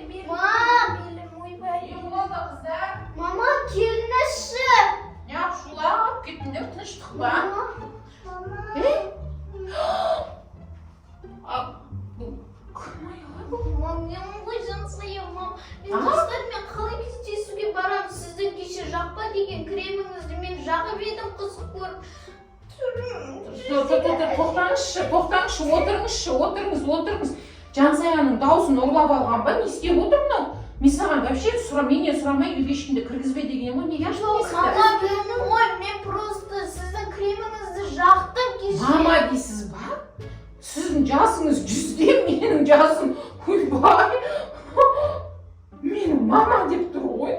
Belim oybayım. İyi oldu kızlar. Mama kelinoshi. Ne yapşular? Gittinler tınıştık ba. Mama. Kırma ya. Mama men qo'ysan sayamam. Men do'stlar men qalay kesishga boram. Sizning kishi Jaqqa degan kremingizni men жағып edim qiziq ko'rib. Тоқтаңызшы, отырыңыз. Жансаяның даусын ұрлап алған ба? Не істеп отыр мынау? Мен саған вообще менен сұрамай үйге ешкімді кіргізбе деген ғой. Неге ашып Жоқ, мама білмеймін ғой. Мен просто сіздің креміңізді жақтым кеше. Мама дейсіз ба? Сіздің жасыңыз 100-де, менің жасым ойбай. Менің мама деп тұр ғой.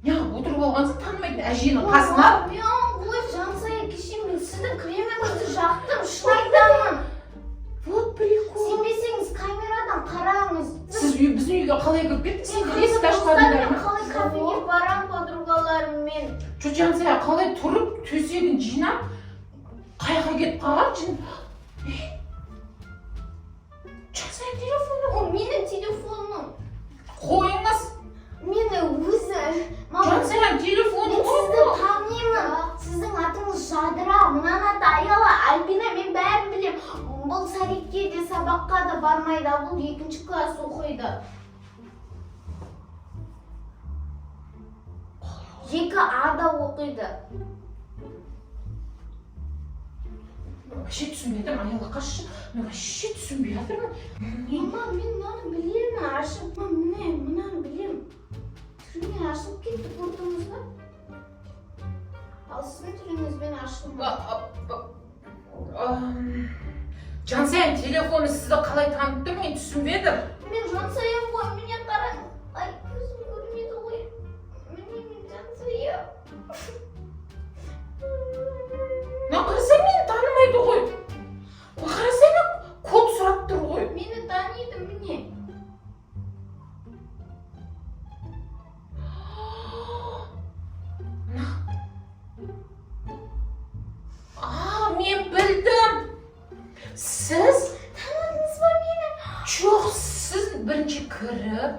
Неғып отырып алғансың, танымайтын әженің қасына. Мен ғой Жансая кеше мен сіздің креміңізді жақтым, шын айтамын. Вот прикол. Сенбесеңіз камерадан қараңыз. Сіз біздің үйге қалай кіріп кеттіңіз? Сен есікті ашпадыңдар Достармен ма? қалай кафеге барам подругаларыммен. Жо Жансая қалай тұрып төсегін жинап қайға кетіп қалған жын? Жансая телефоны О, менің телефоным. қойыңыз. Мені өзі. Жансаяның телефоны Мен сізді танимын. Сіздің атыңыз Жадыра, мынаны аты Аяла, Альбина, мен бәрін білем. Бұл Сарикке де сабаққа да бармайды, бұл 2-ші класс оқиды. 2А-да оқиды. Вообще түсінбедім, Аяла қашшы. Мен вообще түсінбей жатырмын. Мама, мен мынаны білемін, ашып, мынаны білем. Түрінен ашылып кетті, көрдіңіз бе? Ал сіздің түріңізбен ашылмады. Жансаяның телефоны сізді қалай танытты, мен түсінбедім. Мен Жансаям ғой, мене қараң. Ай, көзім көрмеді ғой. Міне мен Жансая. Қарасай мені танымайды ғой. Қарасай мен код сұрап тұр ғой. Мені таниды, міне. Мен білдім. Сіз Танадыңыз ба мені? жоқ, сіз бірінші кіріп,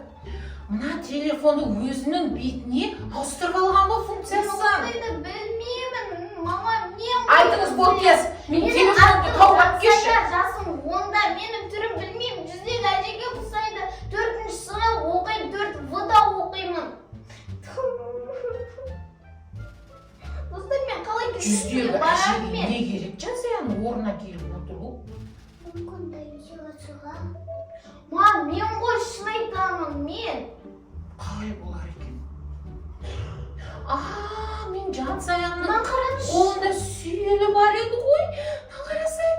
мына телефонды өзінің бетіне ауыстырып алған ба функциясын? Ондайды білмеймін. Мама, мен... Айтыңыз бол кез. Мен телефонды тауып алып келші. Жасым 10-да, менің түрім білмеймін. Жүздегі әжеге ұқсайды. 4-ші сынып оқимын, 4В-да оқимын. Достар, мен қалай Жүздегі әжеге не керек? Жансаяның орнына келіп отыру. Мүмкін дәлізеға шыға. Мам, мен ғой шын айтамын, мен. Қалай болар екен? Мен Жансаяның Маған қараңызшы. қолында сүйелі бар еді ғой. Қарасай.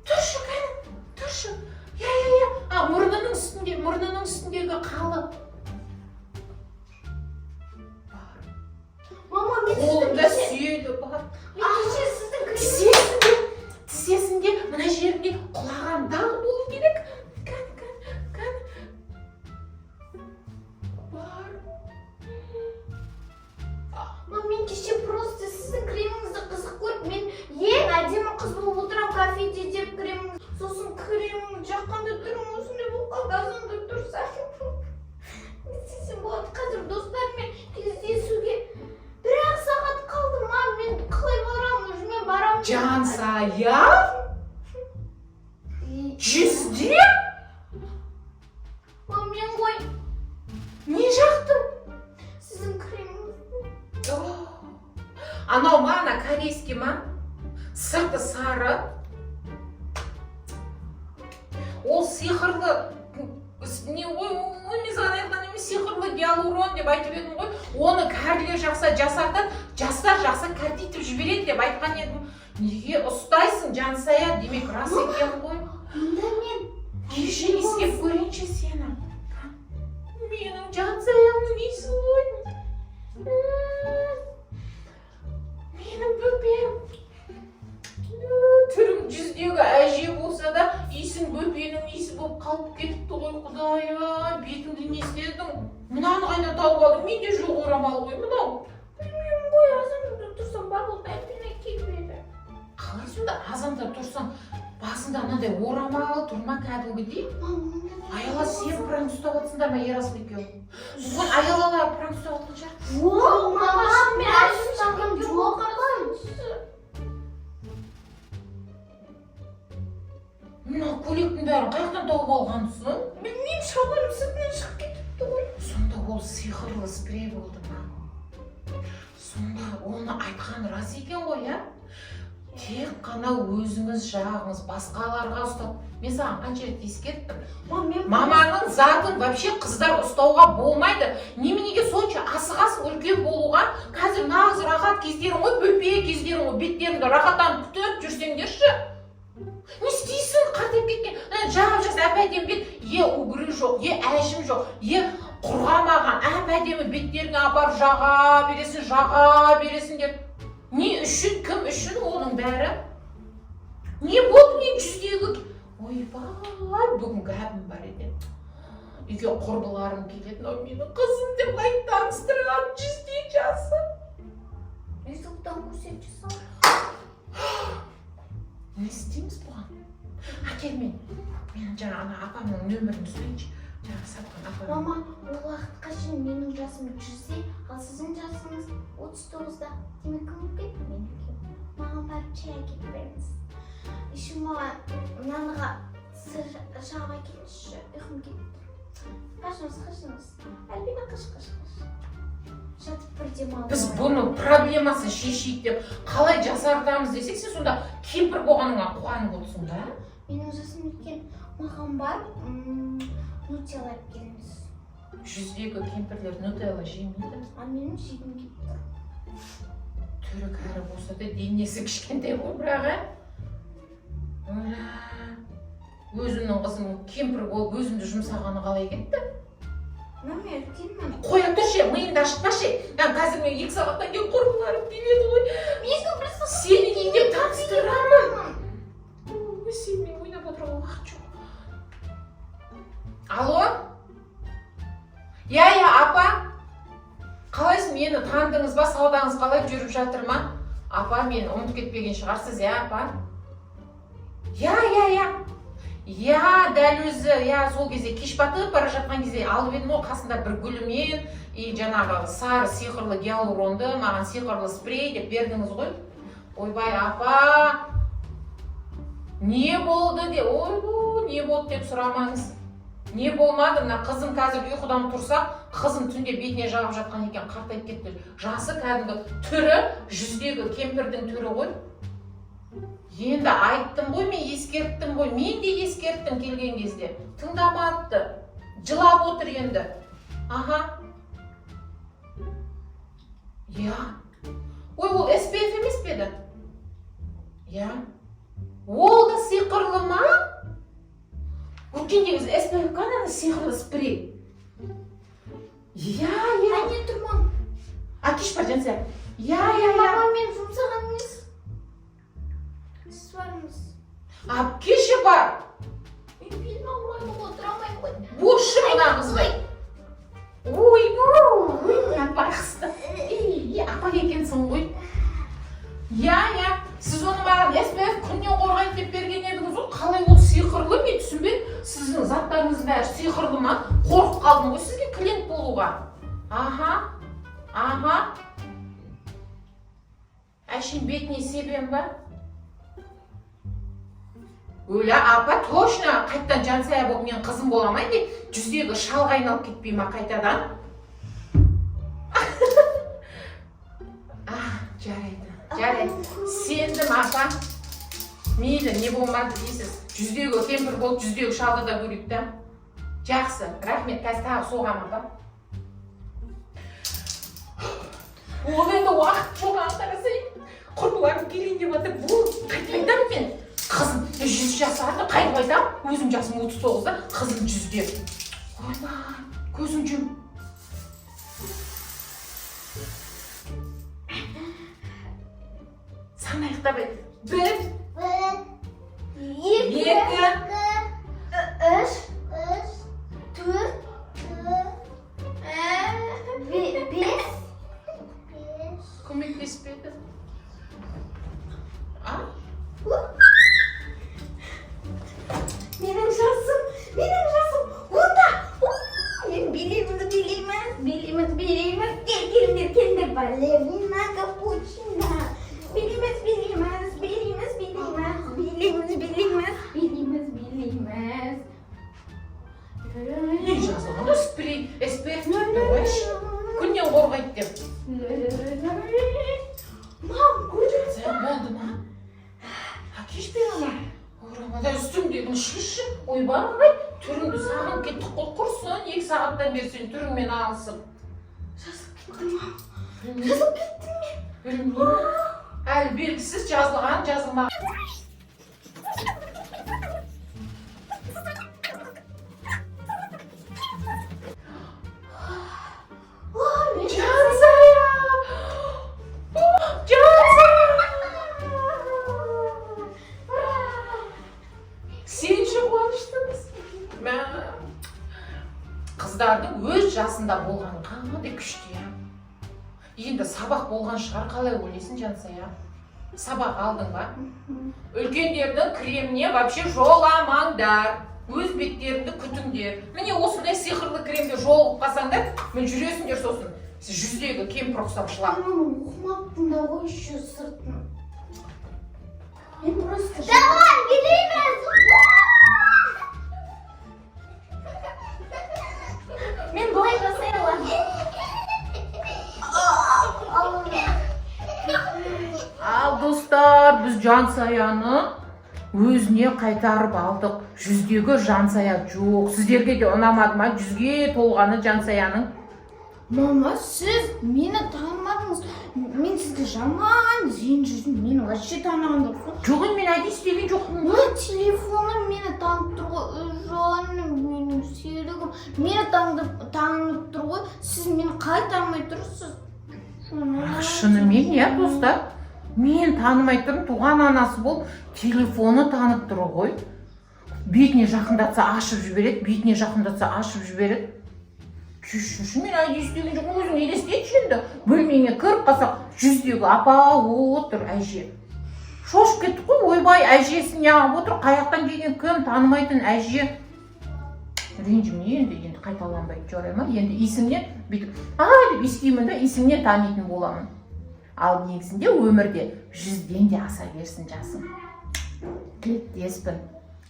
Тұршы, кәне, тұршы. Я. Мұрнының үстіндегі қалып. Мама, мен Қолында сүйелі бар. Мен кеше сіздің Тізесінде мына жерінде құлаған дағы болу керек. Кәне. Бар. Мам, мен кеше просто сіздің креміңізді қызық көріп, мен ең әдемі қыз болып отырам кафеде деп креміңіз. Сосын кремің жаққанда түрің осындай болып қалды, азанда тұрса. Не істесем болады? Қазір достармен кездесуге 1-ақ сағат қалды. Мам, мен қалай барамын? Уже мен барамын. Жансая? 100-де? Мам, мен ғой Не жақтың? сіздің креміңізді. Анау ма, ана корейский ма? Сырты сары. Ол сиқырлы не ғой, мен саған айтқан емес, сиқырлы гиалурон деп айтып едім ғой. Оны кәрілер жақса жасартады, жастар жақса кәртейтіп жібереді деп айтқан едім. Неге ұстайсың, Жансая? Демек рас екен ғой. Онда мен Кеше ескеп көрейінші сені. Менің Жансаямның исі ғой. Менің бөпем. Түрім 100-дегі әже болса да, исің бөпенің исі болып қалып кетіпті ғой, Құдай-ай. Бетіңді не істедің? Мынаны қайда тауып алдың? Менде жоқ орамал ғой, мынау. білмеймін ғой, азанда тұрсам бар болды, Альбина келмеді. қалай сонда азанда тұрсаң басында мынандай орамалы тұрма кәдімгідей. Аяла сен пранк ұстап жатсыңдар ма Ерасыл екеуі? Бүгін аялалар пранк ұстап жатқан шығар. Жоқ, мама, мен әшім шақырым жоқ арасым. Мына көйлектің бәрін қаяқтан тауып алғансың? Білмеймін, шалбарым сыртынан шығып кетіпті ғой. Сонда ол сиқырлы спрей болды ма? Сонда оны айтқан рас екен ғой, я? Тек қана өзіңіз жағыңыз басқаларға ұстап. Мен саған қанша рет ескерттім. Маманың затын вообще қыздар ұстауға болмайды. Неменеге сонша асығасың үлкен болуға? Қазір нағыз рахат кездерің ғой, бөпе кездерің ғой, беттеріңді рахаттанып күтіп жүрсеңдерші. Не істейсің, қартайып кеткен? Жағып жүрсің, әп-әдемі бет, угры жоқ, әжім жоқ, құрғамаған, әп-әдемі беттеріңе апарып жаға бересіңдер. Не үшін, кім үшін оның бәрі? Не болды мен жүздегі? Ойбай, бүгін гәбім бар еді. Үйге құрбыларым келетін, менің қызым деп лайк таныстырған 100 жасы. Езілтан көрсетші сал. Не істейміз бұған? Әкел мен жаңа апамның нөмірін сөйлейінші. Жаңа сатқан апамның. Мама, ол уақытқа шейін менің жасым 100-де, ал сіздің жасыңыз 39-да. Демек кім кетті мен екеуім? Маған барып чай әкеліп беріңіз. Еще маған наныға сыр жағып әкеліңізші, ұйқым кетті. Қашыңыз. Әлбина қыш. Жатып бір демалып. Біз бұны проблемасын шешейік деп қалай жасартамыз десек, сен сонда кемпір болғаныңа қуанып отырсың да? Менің жасым үлкен, маған барып нутелла алып келіңіз. 100-дегі кемпірлер нутелла жемейді. А менің жегім келіп тұр. Түрі кәрі болса да денесі кішкентай ғой бірақ, өзімнің қызым кемпір болып өзімді жұмсағаны қалай кетті? Мама, үлкенмін. Қоя тұршы, миыңды ашытпашы. Қазір мен 2 сағаттан кейін құрбыларым келеді ғой. Сені неден таныстырамын? Сенімен ойнап отыруға уақыт жоқ. Алло? Я, апа. Қалайсың, мені тандыңыз ба, саудаңыз қалай жүріп жатыр ма? Апа, мені ұмытып кетпеген шығарсыз, апа? Я, дәл өзі, сол кезде кеш батып бара жатқан кезде алып едім ғой, қасында бір гүлімен, жаңағы сары сиқырлы гиалуронды, маған сиқырлы спрей деп бердіңіз ғой. Ойбай, апа, не болды деп сұрамаңыз. Не болмады, мына қызым қазір ұйқыдан тұрса, қызым түнде бетіне жағып жатқан екен, қартайып кетті. Жасы кәдімгі түрі, 100-дегі кемпірдің түрі ғой. Енді айттым ғой, мен ескерттім ғой, мен де ескерттім келген кезде. Тыңдамапты, жылап отыр енді. Аха. Ой, ол SPF емес педі? Ол да сиқырлы ма? Өткендегі SPF қананы сиқырлы спрей. Әне тұрман. Акиш бар жанса. Мама, мен жұмсаған емес. Сіз барыңыз. Кеші бар. Мен белім ауырайды, отырамайын ғой. Бошы мына қызды. Ой, апақысты. Апа екенсің ғой. Сіз оны маған SPF күннен қорғайды деп берген едіңіз ғой. Қалай ол сиқырлы, мен түсінбен. Сіздің заттарыңыздың бәрі сиқырлы ма? Қорқып қалдым ғой сізге клиент болуға. Аха. Әшейін бетіне себем ба? Өлі, апа, точно қайттан жансая болып мен қызым боламай деп 100-дегі шалға айналып кетпей ма қайтадан? Жарайды. Сендім, апа. Мейлі, не болмады дейсіз. 100-дегі кемпір болып 100-дегі шалды да көрейік та. Жақсы, рахмет, қазір тағы соғам, апа. Ол енді уақыт болған қарасайын. Құрбыларым келейін деп жатыр. Бұл қайтып айтам мен. Қызым 100 жасарды қайтып айтам. Өзім жасым 39-да, қызым 100-де. Ойбай, көзің жүм. Санайықтап еді. 1, 2, 3, 4, 5. көмектеспеді. Не жазылған спрей деп қойшы. Күннен қорғайды деп. Мам, көріп Сен болды ма? Кешпей ана. Орамада үстімдегін шешші. Ойбай, түріңді сағын кетті құрсын. 2 сағаттан бері сен түріңмен алысып. жазып кеттім, мам. Жазып кеттім мен. Білмеймін. Әлі белгісіз жазылған, жазылмаған. Жансая! Жансая! Сен үшін қуаныштымыз. Қыздардың өз жасында болған қандай күшті, я. Енді сабақ болған шығар, қалай ойлайсың, Жансая? Сабақ алдың ба? Үлкендердің креміне вообще жоламаңдар. Өз беттеріңді күтіңдер. Міне осындай сиқырлы кремде жолығып қалсаңдар, мен жүресіңдер сосын. Сіз жүздегі кемпір ұқсап жылап. Оқымаппын да ғой еще сыртын. Мен просто... Давай, келеміз! Мен былай жасай аламын. Ал достар, біз Жансаяны өзіне қайтарып алдық. Жүздегі Жансая жоқ. Сіздерге де ұнамады ма? 100-ге толғаны Жансаяның. Мама, сіз мені танымадыңыз. Мен сізді жаман ренжідім. Мені вообще танымадыңыз ғой. Жоқ, мен әдейі істеген жоқпын. Телефоным мені танып тұр ғой. Жаным, менің серігім. Мені танып тұр ғой. Сіз мені қалай танымай тұрсыз? Шынымен, я достар. Мен танымай тұрмын, туған анасы болып, телефоны танып тұр ғой. Бетіне жақындатса ашып жібереді, бетіне жақындатса ашып жібереді. Кешірші, мен әдейі істеген жоқпын, өзің елестетші енді. Бөлмеңе кіріп қалсақ, жүздегі апа отыр әже. Шошып кеттік қой, ойбай, әжесін неғып отыр, қаяқтан келген кім танымайтын әже. Ренжіме енді қайталанбайды, жарай ма? Енді есімнен бүйтіп, деп естимін да, есімнен танитын боламын. Ал негізінде өмірде 100-ден де аса берсін жасым. Тілектеспін.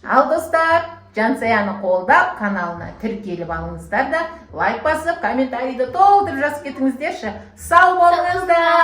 Ал достар, Жансаяны қолдап, каналына тіркеліп алыңыздар да, лайк басып, комментарийді толтырып жазып кетіңіздерші. Сау болыңыздар!